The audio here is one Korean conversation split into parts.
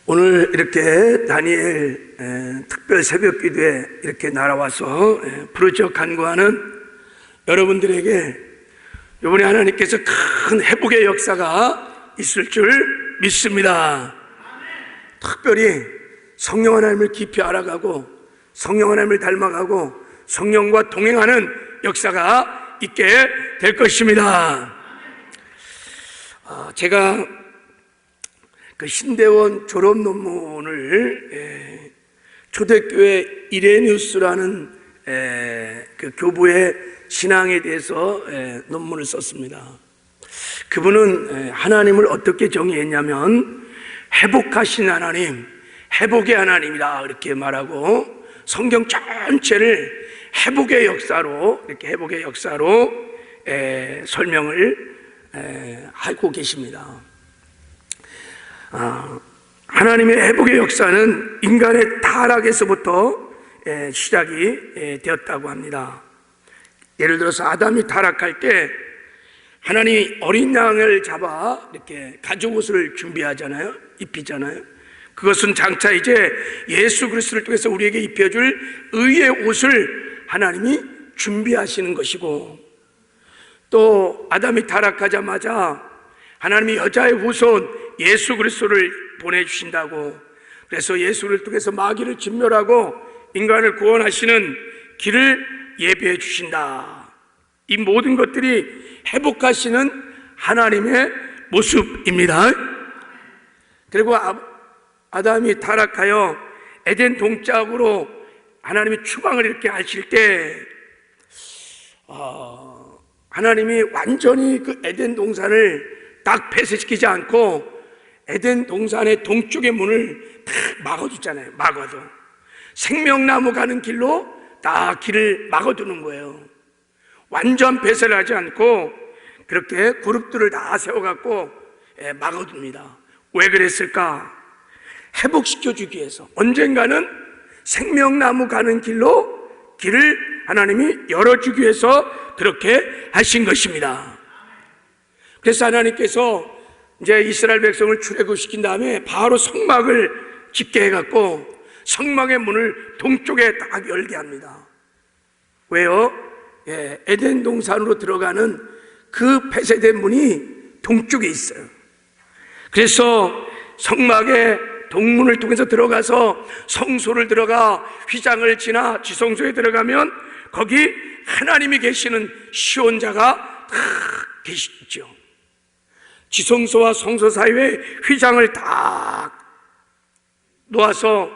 오늘 이렇게 다니엘 특별 새벽 기도에 이렇게 날아와서 부르짖어 간구하는 여러분들에게 이번에 하나님께서 큰 회복의 역사가 있을 줄 믿습니다. 특별히 성령 하나님을 깊이 알아가고 성령 하나님을 닮아가고 성령과 동행하는 역사가 있게 될 것입니다. 제가 그 신대원 졸업 논문을 초대교회 이레니우스라는 그 교부의 신앙에 대해서 논문을 썼습니다. 그분은 하나님을 어떻게 정의했냐면 회복하신 하나님, 회복의 하나님이다 이렇게 말하고 성경 전체를 회복의 역사로 이렇게 회복의 역사로 설명을 하고 계십니다. 하나님의 회복의 역사는 인간의 타락에서부터 시작이 되었다고 합니다. 예를 들어서 아담이 타락할 때 하나님이 어린 양을 잡아 이렇게 가죽옷을 준비하잖아요. 입히잖아요. 그것은 장차 이제 예수 그리스도를 통해서 우리에게 입혀줄 의의 옷을 하나님이 준비하시는 것이고, 또 아담이 타락하자마자 하나님이 여자의 후손 예수 그리스도를 보내주신다고, 그래서 예수를 통해서 마귀를 진멸하고 인간을 구원하시는 길을 예비해 주신다. 이 모든 것들이 회복하시는 하나님의 모습입니다. 그리고 아담이 타락하여 에덴 동짝으로 하나님이 추방을 이렇게 하실 때 하나님이 완전히 그 에덴 동산을 딱 폐쇄시키지 않고 에덴 동산의 동쪽의 문을 딱 막아두잖아요. 막아도 생명나무 가는 길로 딱 길을 막아두는 거예요. 완전 폐쇄를 하지 않고 그렇게 그룹들을 다 세워갖고 막아둡니다. 왜 그랬을까? 회복시켜주기 위해서. 언젠가는 생명나무 가는 길로 길을 하나님이 열어주기 위해서 그렇게 하신 것입니다. 그래서 하나님께서 이제 이스라엘 백성을 출애굽시킨 다음에 바로 성막을 짓게 해갖고 성막의 문을 동쪽에 딱 열게 합니다. 왜요? 에덴 동산으로 들어가는 그 폐쇄된 문이 동쪽에 있어요. 그래서 성막의 동문을 통해서 들어가서 성소를 들어가 휘장을 지나 지성소에 들어가면 거기 하나님이 계시는 시온자가 딱 계시죠. 지성소와 성소 사이에 휘장을 딱 놓아서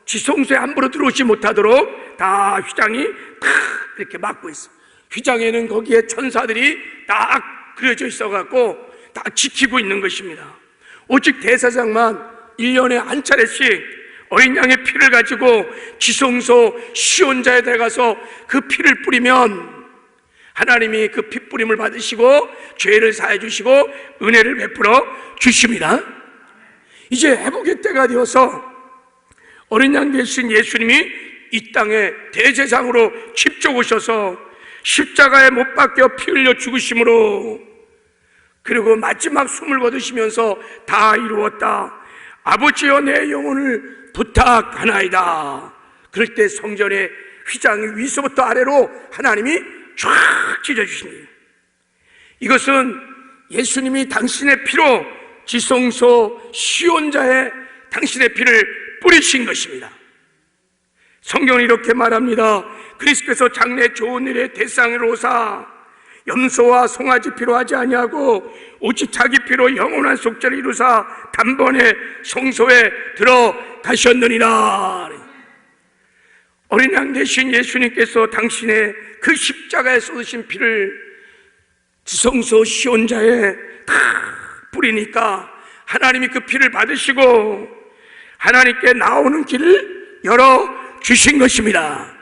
지성소에 함부로 들어오지 못하도록 다 휘장이 딱 이렇게 막고 있어. 휘장에는 거기에 천사들이 딱 그려져 있어갖고 딱 지키고 있는 것입니다. 오직 대사장만 1년에 한 차례씩 어린 양의 피를 가지고 지성소 시온자에 들어가서 그 피를 뿌리면 하나님이 그 피 뿌림을 받으시고 죄를 사해 주시고 은혜를 베풀어 주십니다. 이제 회복의 때가 되어서 어린 양 되신 예수님이 이 땅에 대제사장으로 직접 오셔서 십자가에 못 박혀 피 흘려 죽으심으로, 그리고 마지막 숨을 거두시면서 다 이루었다, 아버지여 내 영혼을 부탁하나이다. 그럴 때 성전의 휘장이 위서부터 아래로 하나님이 쫙 찢어주십니다. 이것은 예수님이 당신의 피로 지성소 시온자에 당신의 피를 뿌리신 것입니다. 성경은 이렇게 말합니다. 그리스도께서 장래 좋은 일에 대상을 오사 염소와 송아지 피로 하지 아니하고 오직 자기 피로 영원한 속죄를 이루사 단번에 성소에 들어가셨느니라. 어린 양 되신 예수님께서 당신의 그 십자가에 쏟으신 피를 지성소 시온자에 다 뿌리니까 하나님이 그 피를 받으시고 하나님께 나오는 길을 열어주신 것입니다.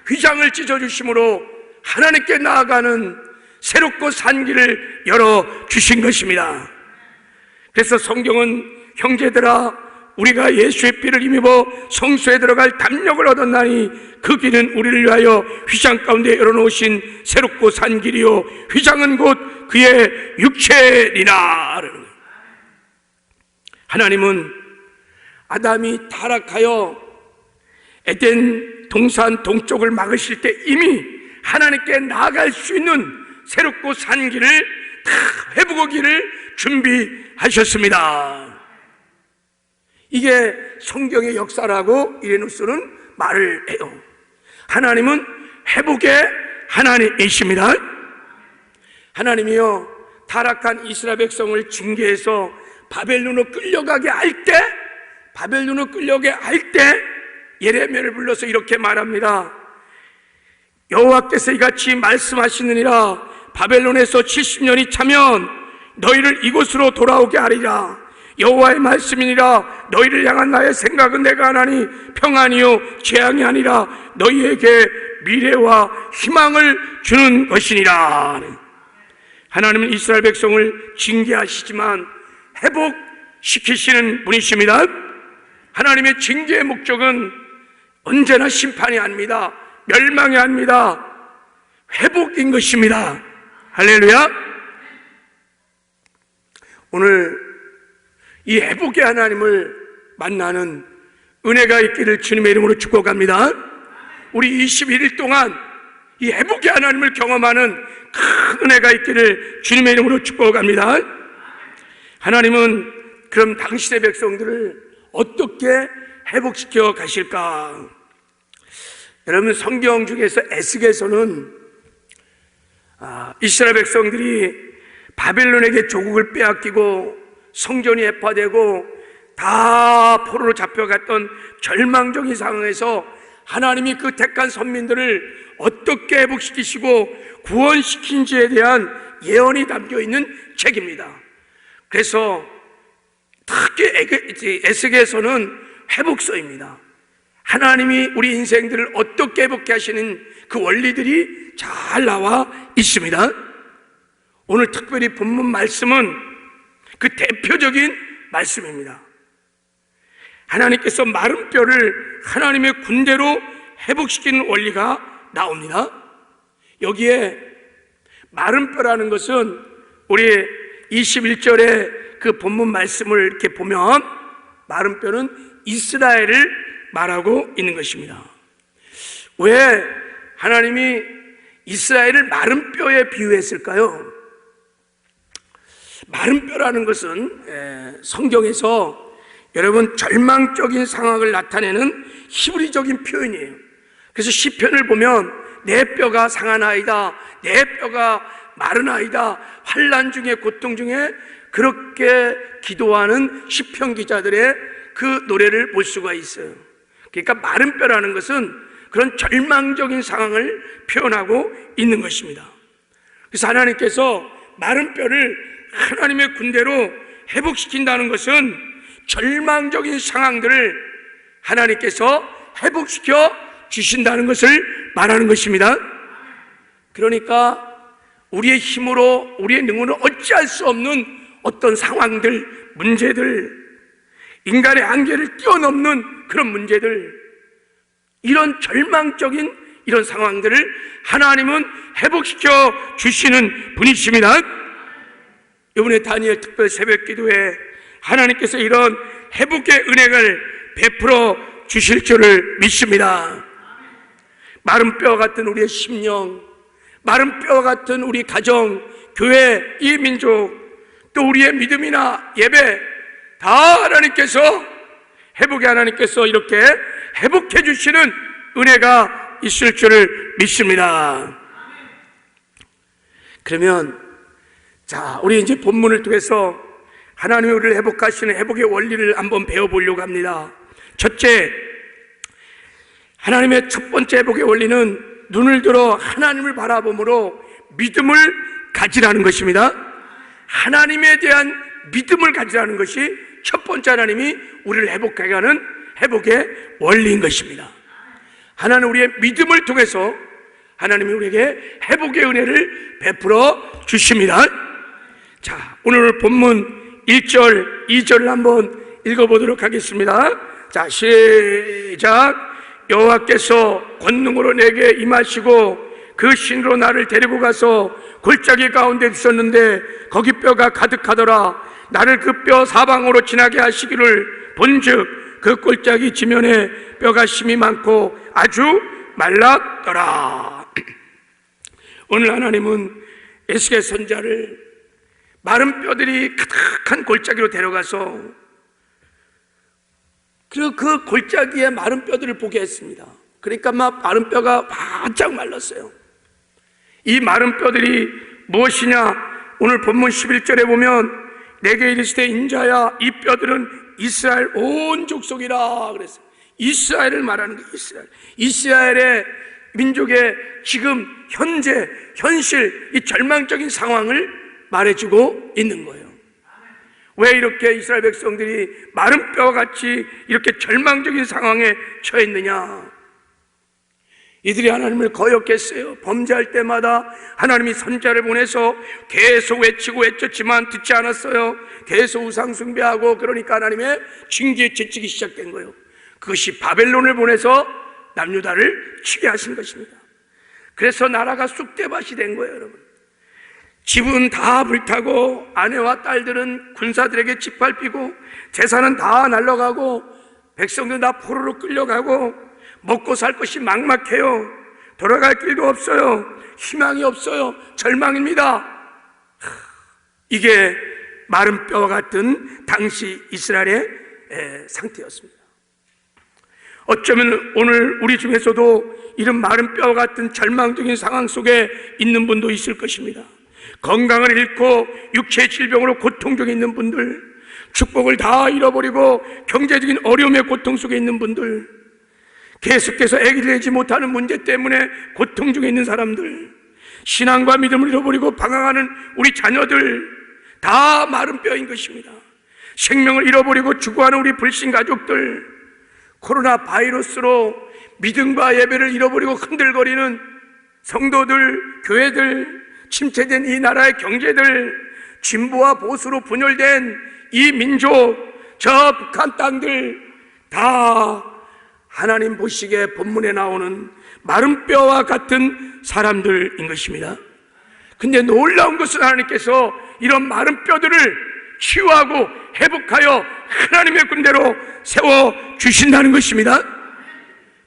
휘장을 찢어주심으로 하나님께 나아가는 새롭고 산 길을 열어주신 것입니다. 그래서 성경은 형제들아 우리가 예수의 피를 힘입어 성소에 들어갈 담력을 얻었나니 그 길은 우리를 위하여 휘장 가운데 열어놓으신 새롭고 산 길이요 휘장은 곧 그의 육체니라. 하나님은 아담이 타락하여 에덴 동산 동쪽을 막으실 때 이미 하나님께 나아갈 수 있는 새롭고 산 길을 다 회복하기를 준비하셨습니다. 이게 성경의 역사라고 이레누스는 말을 해요. 하나님은 회복의 하나님이십니다. 하나님이요, 타락한 이스라엘 백성을 징계해서 바벨론으로 끌려가게 할 때, 예레미야를 불러서 이렇게 말합니다. 여호와께서 이같이 말씀하시느니라. 바벨론에서 70년이 차면 너희를 이곳으로 돌아오게 하리라. 여호와의 말씀이니라. 너희를 향한 나의 생각은 내가 하나니 평안이요 재앙이 아니라 너희에게 미래와 희망을 주는 것이니라. 하나님은 이스라엘 백성을 징계하시지만 회복시키시는 분이십니다. 하나님의 징계의 목적은 언제나 심판이 아닙니다. 멸망이 아닙니다. 회복인 것입니다. 할렐루야. 오늘 이 회복의 하나님을 만나는 은혜가 있기를 주님의 이름으로 축복합니다. 우리 21일 동안 이 회복의 하나님을 경험하는 큰 은혜가 있기를 주님의 이름으로 축복합니다. 하나님은 그럼 당신의 백성들을 어떻게 회복시켜 가실까? 여러분, 성경 중에서 에스겔서는 이스라엘 백성들이 바벨론에게 조국을 빼앗기고 성전이 해파되고 다 포로로 잡혀갔던 절망적인 상황에서 하나님이 그 택한 선민들을 어떻게 회복시키시고 구원시킨지에 대한 예언이 담겨있는 책입니다. 그래서 특히 에스겔서는 회복서입니다. 하나님이 우리 인생들을 어떻게 회복해 하시는 그 원리들이 잘 나와 있습니다. 오늘 특별히 본문 말씀은 그 대표적인 말씀입니다. 하나님께서 마른 뼈를 하나님의 군대로 회복시키는 원리가 나옵니다. 여기에 마른 뼈라는 것은 우리 21절에 그 본문 말씀을 이렇게 보면 마른 뼈는 이스라엘을 말하고 있는 것입니다. 왜 하나님이 이스라엘을 마른 뼈에 비유했을까요? 마른 뼈라는 것은 성경에서 여러분 절망적인 상황을 나타내는 히브리적인 표현이에요. 그래서 시편을 보면 내 뼈가 상하나이다, 내 뼈가 마르나이다, 환난 중에 고통 중에 그렇게 기도하는 시편 기자들의 그 노래를 볼 수가 있어요. 그러니까 마른 뼈라는 것은 그런 절망적인 상황을 표현하고 있는 것입니다. 그래서 하나님께서 마른 뼈를 하나님의 군대로 회복시킨다는 것은 절망적인 상황들을 하나님께서 회복시켜 주신다는 것을 말하는 것입니다. 그러니까 우리의 힘으로, 우리의 능으로 어찌할 수 없는 어떤 상황들, 문제들, 인간의 한계를 뛰어넘는 그런 문제들, 이런 절망적인 이런 상황들을 하나님은 회복시켜 주시는 분이십니다. 이번에 다니엘 특별 새벽 기도에 하나님께서 이런 회복의 은혜를 베풀어 주실 줄을 믿습니다. 마른 뼈 같은 우리의 심령, 마른 뼈 같은 우리 가정, 교회, 이 민족, 또 우리의 믿음이나 예배 다 회복의 하나님께서 이렇게 회복해 주시는 은혜가 있을 줄을 믿습니다. 그러면 우리 이제 본문을 통해서 하나님이 우리를 회복하시는 회복의 원리를 한번 배워보려고 합니다. 첫째, 하나님의 첫 번째 회복의 원리는 눈을 들어 하나님을 바라봄으로 믿음을 가지라는 것입니다. 하나님에 대한 믿음을 가지라는 것이 첫 번째 하나님이 우리를 회복하게 하는 회복의 원리인 것입니다. 하나는 우리의 믿음을 통해서 하나님이 우리에게 회복의 은혜를 베풀어 주십니다. 오늘 본문 1절, 2절을 한번 읽어보도록 하겠습니다. 시작. 여호와께서 권능으로 내게 임하시고 그 신으로 나를 데리고 가서 골짜기 가운데 있었는데 거기 뼈가 가득하더라. 나를 그 뼈 사방으로 지나게 하시기를 본즉 그 골짜기 지면에 뼈가 심이 많고 아주 말랐더라. 오늘 하나님은 에스겔 선지자를 마른 뼈들이 가득한 골짜기로 데려가서 그리고 그 골짜기에 마른 뼈들을 보게 했습니다. 그러니까 막 마른 뼈가 바짝 말랐어요. 이 마른 뼈들이 무엇이냐? 오늘 본문 11절에 보면 내게 이르시되 인자야 이 뼈들은 이스라엘 온 족속이라 그랬어요. 이스라엘을 말하는 거예요. 이스라엘의 민족의 지금 현재 현실 이 절망적인 상황을 말해주고 있는 거예요. 왜 이렇게 이스라엘 백성들이 마른 뼈와 같이 이렇게 절망적인 상황에 처해 있느냐? 이들이 하나님을 거역했어요. 범죄할 때마다 하나님이 선지자를 보내서 계속 외치고 외쳤지만 듣지 않았어요. 계속 우상 숭배하고 그러니까 하나님의 징계에 채찍이 시작된 거예요. 그것이 바벨론을 보내서 남유다를 치게 하신 것입니다. 그래서 나라가 쑥대밭이 된 거예요, 여러분. 집은 다 불타고 아내와 딸들은 군사들에게 짓밟히고 재산은 다 날아가고 백성들은 다 포로로 끌려가고 먹고 살 것이 막막해요. 돌아갈 길도 없어요. 희망이 없어요. 절망입니다. 이게 마른 뼈와 같은 당시 이스라엘의 상태였습니다. 어쩌면 오늘 우리 중에서도 이런 마른 뼈와 같은 절망적인 상황 속에 있는 분도 있을 것입니다. 건강을 잃고 육체의 질병으로 고통 중에 있는 분들, 축복을 다 잃어버리고 경제적인 어려움의 고통 속에 있는 분들, 계속해서 아기를 내지 못하는 문제 때문에 고통 중에 있는 사람들, 신앙과 믿음을 잃어버리고 방황하는 우리 자녀들, 다 마른 뼈인 것입니다. 생명을 잃어버리고 죽어가는 우리 불신 가족들, 코로나 바이러스로 믿음과 예배를 잃어버리고 흔들거리는 성도들, 교회들, 침체된 이 나라의 경제들, 진보와 보수로 분열된 이 민족, 저 북한 땅들, 다 하나님 보시기에 본문에 나오는 마른 뼈와 같은 사람들인 것입니다. 근데 놀라운 것은 하나님께서 이런 마른 뼈들을 치유하고 회복하여 하나님의 군대로 세워주신다는 것입니다.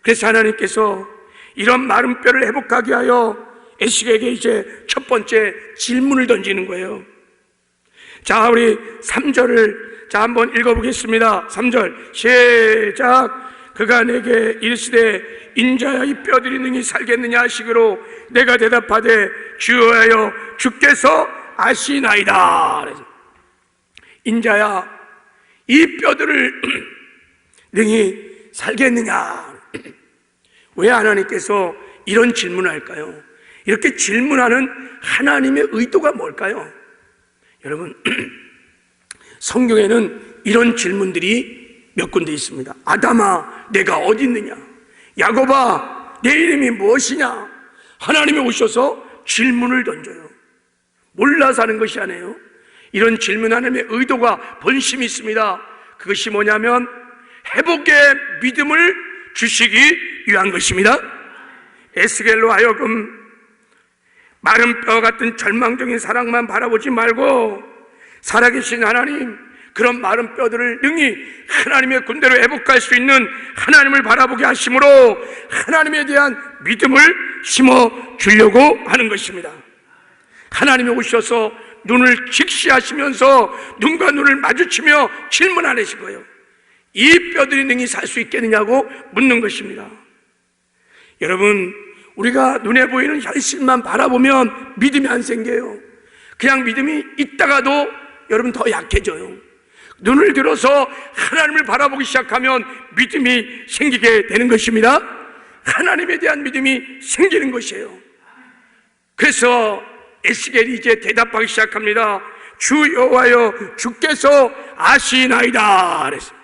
그래서 하나님께서 이런 마른 뼈를 회복하게 하여 에스겔에게 이제 첫 번째 질문을 던지는 거예요. 자, 우리 3절을 한번 읽어보겠습니다. 3절 시작. 그가 내게 이르시되 인자야 이 뼈들이 능히 살겠느냐 하시기로 내가 대답하되 주여하여 주께서 아시나이다. 인자야 이 뼈들을 능히 살겠느냐. 왜 하나님께서 이런 질문을 할까요? 이렇게 질문하는 하나님의 의도가 뭘까요? 여러분, 성경에는 이런 질문들이 몇 군데 있습니다. 아담아 내가 어디 있느냐? 야곱아 내 이름이 무엇이냐? 하나님이 오셔서 질문을 던져요. 몰라서 하는 것이 아니에요. 이런 질문 하나님의 의도가 본심이 있습니다. 그것이 뭐냐면 회복의 믿음을 주시기 위한 것입니다. 에스겔로 하여금 마른 뼈 같은 절망적인 사랑만 바라보지 말고 살아계신 하나님, 그런 마른 뼈들을 능히 하나님의 군대로 회복할 수 있는 하나님을 바라보게 하심으로 하나님에 대한 믿음을 심어 주려고 하는 것입니다. 하나님이 오셔서 눈을 직시하시면서 눈과 눈을 마주치며 질문 안 하신 거예요. 이 뼈들이 능히 살 수 있겠느냐고 묻는 것입니다. 여러분, 우리가 눈에 보이는 현실만 바라보면 믿음이 안 생겨요. 그냥 믿음이 있다가도 여러분 더 약해져요. 눈을 들어서 하나님을 바라보기 시작하면 믿음이 생기게 되는 것입니다. 하나님에 대한 믿음이 생기는 것이에요. 그래서 에스겔이 이제 대답하기 시작합니다. 주 여호와여 주께서 아시나이다. 그랬어요.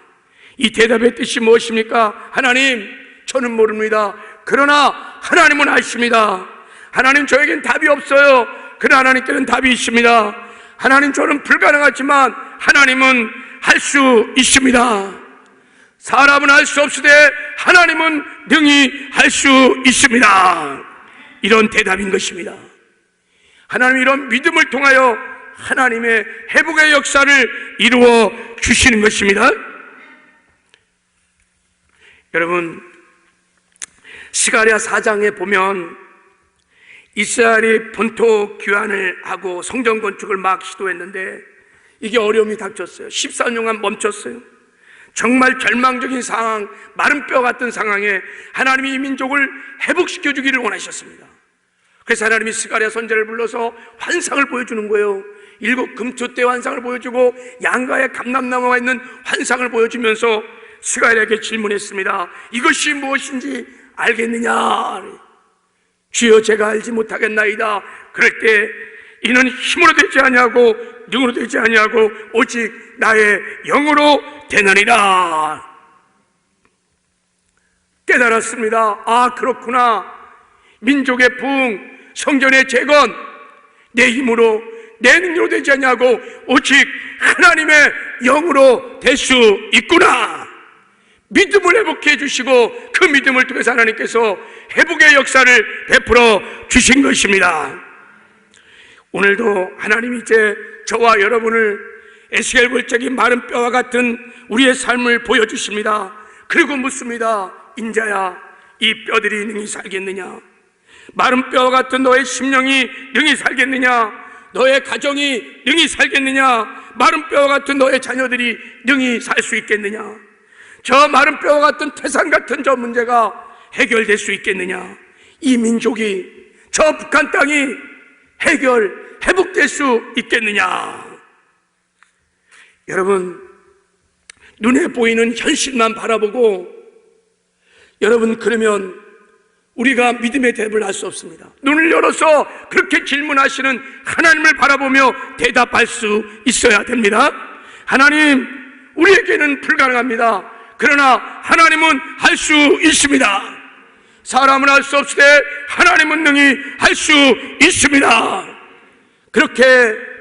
이 대답의 뜻이 무엇입니까? 하나님, 저는 모릅니다. 그러나 하나님은 아십니다. 하나님, 저에겐 답이 없어요. 그러나 하나님께는 답이 있습니다. 하나님, 저는 불가능하지만 하나님은 할 수 있습니다. 사람은 할 수 없으되 하나님은 능히 할 수 있습니다. 이런 대답인 것입니다. 하나님 이런 믿음을 통하여 하나님의 회복의 역사를 이루어 주시는 것입니다. 여러분, 스가랴 4장에 보면 이스라엘이 본토 귀환을 하고 성전 건축을 막 시도했는데 이게 어려움이 닥쳤어요. 14년간 멈췄어요. 정말 절망적인 상황, 마른 뼈 같은 상황에 하나님이 이 민족을 회복시켜 주기를 원하셨습니다. 그래서 하나님이 스가랴 선지자를 불러서 환상을 보여주는 거예요. 7 금초대 환상을 보여주고 양가에 감람나무가 있는 환상을 보여주면서 스가랴에게 질문했습니다. 이것이 무엇인지 알겠느냐? 주여, 제가 알지 못하겠나이다. 그럴 때 이는 힘으로 되지 아니하고 능으로 되지 아니하고 오직 나의 영으로 되느니라. 깨달았습니다. 아, 그렇구나. 민족의 부흥, 성전의 재건, 내 힘으로 내 능력으로 되지 아니하고 오직 하나님의 영으로 될 수 있구나. 믿음을 회복해 주시고 그 믿음을 통해서 하나님께서 회복의 역사를 베풀어 주신 것입니다. 오늘도 하나님이 이제 저와 여러분을 에스겔 골짜기 마른 뼈와 같은 우리의 삶을 보여주십니다. 그리고 묻습니다. 인자야, 이 뼈들이 능히 살겠느냐? 마른 뼈와 같은 너의 심령이 능히 살겠느냐? 너의 가정이 능히 살겠느냐? 마른 뼈와 같은 너의 자녀들이 능히 살 수 있겠느냐? 저 마른 뼈와 같은 태산 같은 저 문제가 해결될 수 있겠느냐? 이 민족이, 저 북한 땅이 회복될 수 있겠느냐? 여러분, 눈에 보이는 현실만 바라보고 여러분, 그러면 우리가 믿음의 대답을 할 수 없습니다. 눈을 열어서 그렇게 질문하시는 하나님을 바라보며 대답할 수 있어야 됩니다. 하나님, 우리에게는 불가능합니다. 그러나 하나님은 할 수 있습니다. 사람은 할 수 없을 때 하나님은 능히 할 수 있습니다. 그렇게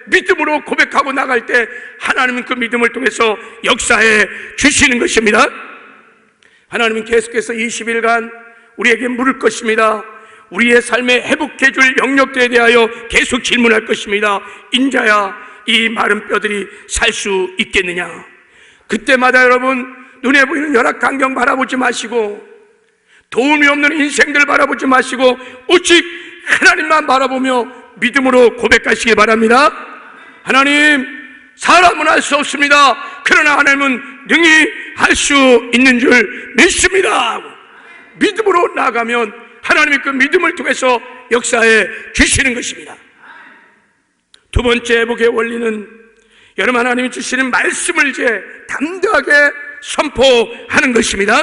믿음으로 고백하고 나갈 때 하나님은 그 믿음을 통해서 역사해 주시는 것입니다. 하나님은 계속해서 20일간 우리에게 물을 것입니다. 우리의 삶에 회복해 줄 영역들에 대하여 계속 질문할 것입니다. 인자야, 이 마른 뼈들이 살 수 있겠느냐? 그때마다 여러분, 눈에 보이는 열악 환경 바라보지 마시고 도움이 없는 인생들 바라보지 마시고 오직 하나님만 바라보며 믿음으로 고백하시기 바랍니다. 하나님, 사람은 할 수 없습니다. 그러나 하나님은 능히 할 수 있는 줄 믿습니다. 믿음으로 나아가면 하나님이 그 믿음을 통해서 역사해 주시는 것입니다. 두 번째 회복의 원리는 여러분, 하나님이 주시는 말씀을 이제 담대하게 선포하는 것입니다.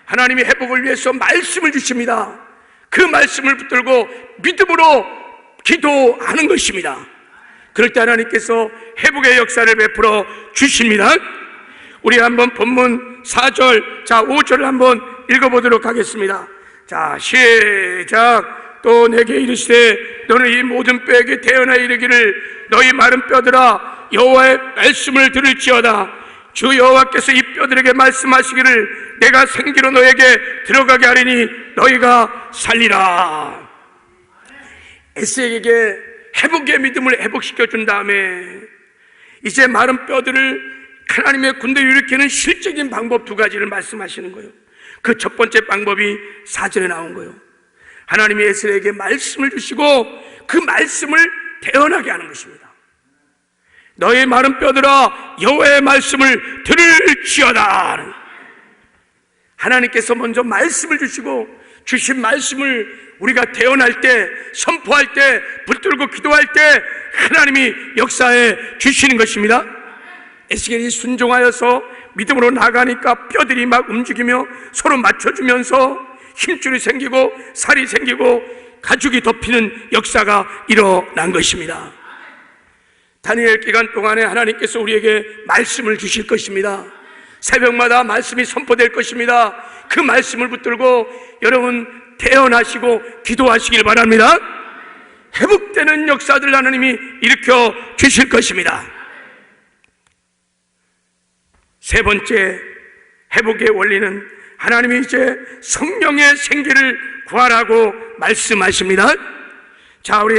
하나님이 회복을 위해서 말씀을 주십니다. 그 말씀을 붙들고 믿음으로 기도하는 것입니다. 그럴 때 하나님께서 회복의 역사를 베풀어 주십니다. 우리 한번 본문 4절, 5절을 한번 읽어보도록 하겠습니다. 자, 시작. 또 내게 이르시되 너는 이 모든 뼈에게 태어나 이르기를 너희 마른 뼈들아 여호와의 말씀을 들을지어다. 주 여호와께서 이 뼈들에게 말씀하시기를 내가 생기로 너에게 들어가게 하리니 너희가 살리라. 에스겔에게 회복의 믿음을 회복시켜 준 다음에 이제 마른 뼈들을 하나님의 군대를 일으키는 실적인 방법 2가지를 말씀하시는 거예요. 그 첫 번째 방법이 4절에 나온 거예요. 하나님이 에스겔에게 말씀을 주시고 그 말씀을 태어나게 하는 것입니다. 너희 마른 뼈들아 여호와의 말씀을 들을지어다. 하나님께서 먼저 말씀을 주시고 주신 말씀을 우리가 태어날 때, 선포할 때, 붙들고 기도할 때 하나님이 역사해 주시는 것입니다. 에스겔이 순종하여서 믿음으로 나가니까 뼈들이 막 움직이며 서로 맞춰주면서 힘줄이 생기고 살이 생기고 가죽이 덮이는 역사가 일어난 것입니다. 다니엘 기간 동안에 하나님께서 우리에게 말씀을 주실 것입니다. 새벽마다 말씀이 선포될 것입니다. 그 말씀을 붙들고 여러분 태어나시고 기도하시길 바랍니다. 회복되는 역사들 하나님이 일으켜 주실 것입니다. 세 번째 회복의 원리는 하나님이 이제 성령의 생기를 구하라고 말씀하십니다. 자, 우리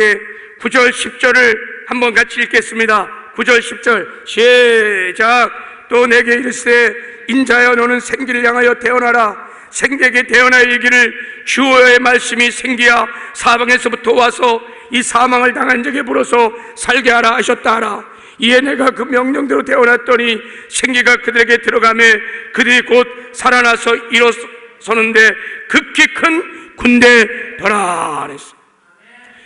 9절 10절을 한번 같이 읽겠습니다. 9절 10절 시작. 또 내게 이르시되 인자여 너는 생기를 향하여 태어나라. 생기에게 태어나 이르기를 주의 말씀이 생기야 사방에서부터 와서 이 사망을 당한 적에 불어서 살게 하라 하셨다 하라. 이에 내가 그 명령대로 태어났더니 생기가 그들에게 들어가매 그들이 곧 살아나서 일어서는데 극히 큰 군대더라 그랬어.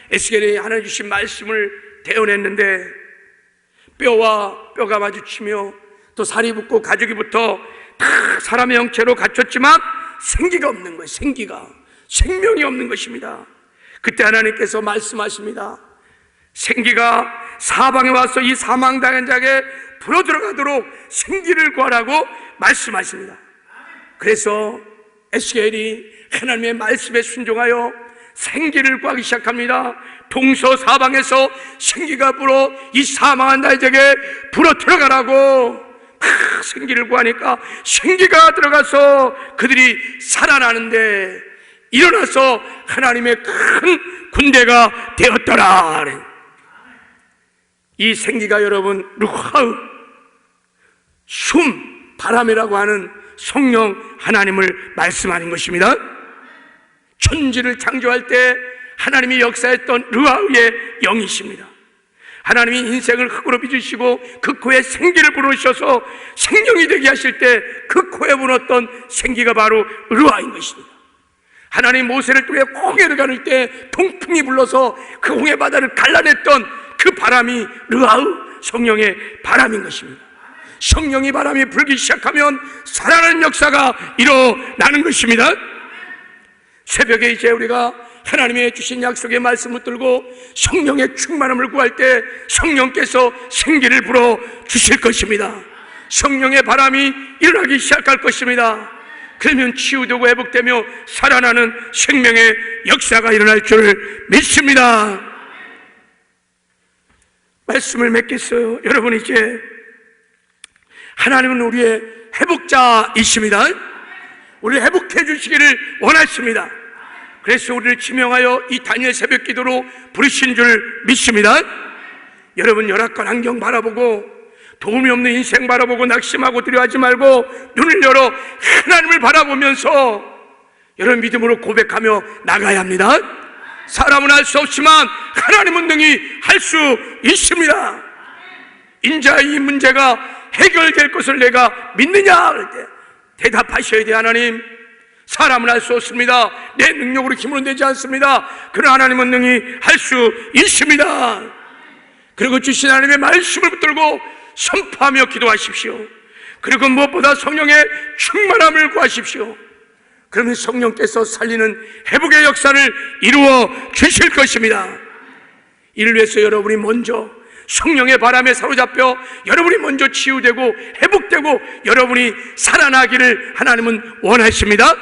에스겔이 하나님 주신 말씀을 태어냈는데 뼈와 뼈가 마주치며 또 살이 붙고 가죽이 붙어 다 사람의 형체로 갖췄지만 생기가 없는 거예요. 생명이 없는 것입니다. 그때 하나님께서 말씀하십니다. 생기가 사방에 와서 이 사망당한 자에게 불어 들어가도록 생기를 구하라고 말씀하십니다. 그래서 에스겔이 하나님의 말씀에 순종하여 생기를 구하기 시작합니다. 동서사방에서 생기가 불어 이 사망한 자에게 불어 들어가라고 생기를 구하니까 생기가 들어가서 그들이 살아나는데 일어나서 하나님의 큰 군대가 되었더라. 이 생기가 여러분 루하우 바람이라고 하는 성령 하나님을 말씀하는 것입니다. 천지를 창조할 때 하나님이 역사했던 루하우의 영이십니다. 하나님이 인생을 흙으로 빚으시고 그 코에 생기를 불어오셔서 생명이 되게 하실 때 그 코에 불었던 생기가 바로 루하인 것입니다. 하나님 모세를 통해 홍해를 가를 때 동풍이 불러서 그 홍해 바다를 갈라냈던 그 바람이 루하우 성령의 바람인 것입니다. 성령이 바람이 불기 시작하면 살아나는 역사가 일어나는 것입니다. 새벽에 이제 우리가 하나님의 주신 약속의 말씀을 들고 성령의 충만함을 구할 때 성령께서 생기를 불어 주실 것입니다. 성령의 바람이 일어나기 시작할 것입니다. 그러면 치유되고 회복되며 살아나는 생명의 역사가 일어날 줄 믿습니다. 말씀을 맺겠어요. 여러분, 이제 하나님은 우리의 회복자이십니다. 우리를 회복해 주시기를 원하십니다. 그래서 우리를 지명하여 이 다니엘 새벽 기도로 부르신 줄 믿습니다. 여러분, 열악한 환경 바라보고 도움이 없는 인생 바라보고 낙심하고 두려워하지 말고 눈을 열어 하나님을 바라보면서 여러분 믿음으로 고백하며 나가야 합니다. 사람은 할 수 없지만 하나님은 능히 할 수 있습니다. 인자 이 문제가 해결될 것을 내가 믿느냐 할 때 대답하셔야 돼. 하나님, 사람은 할 수 없습니다. 내 능력으로 힘으로 되지 않습니다. 그러나 하나님은 능히 할 수 있습니다. 그리고 주신 하나님의 말씀을 붙들고 선포하며 기도하십시오. 그리고 무엇보다 성령의 충만함을 구하십시오. 그러면 성령께서 살리는 회복의 역사를 이루어 주실 것입니다. 이를 위해서 여러분이 먼저 성령의 바람에 사로잡혀 여러분이 먼저 치유되고 회복되고 여러분이 살아나기를 하나님은 원하십니다.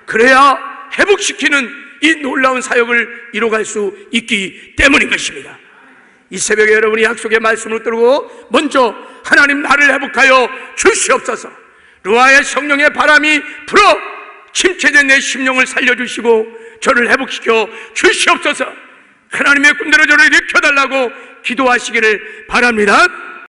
그래야 회복시키는 이 놀라운 사역을 이뤄갈 수 있기 때문인 것입니다. 이 새벽에 여러분이 약속의 말씀을 들고 먼저 하나님 나를 회복하여 주시옵소서. 루아의 성령의 바람이 불어 침체된 내 심령을 살려주시고 저를 회복시켜 주시옵소서. 하나님의 군대로 저를 일으켜달라고 기도하시기를 바랍니다.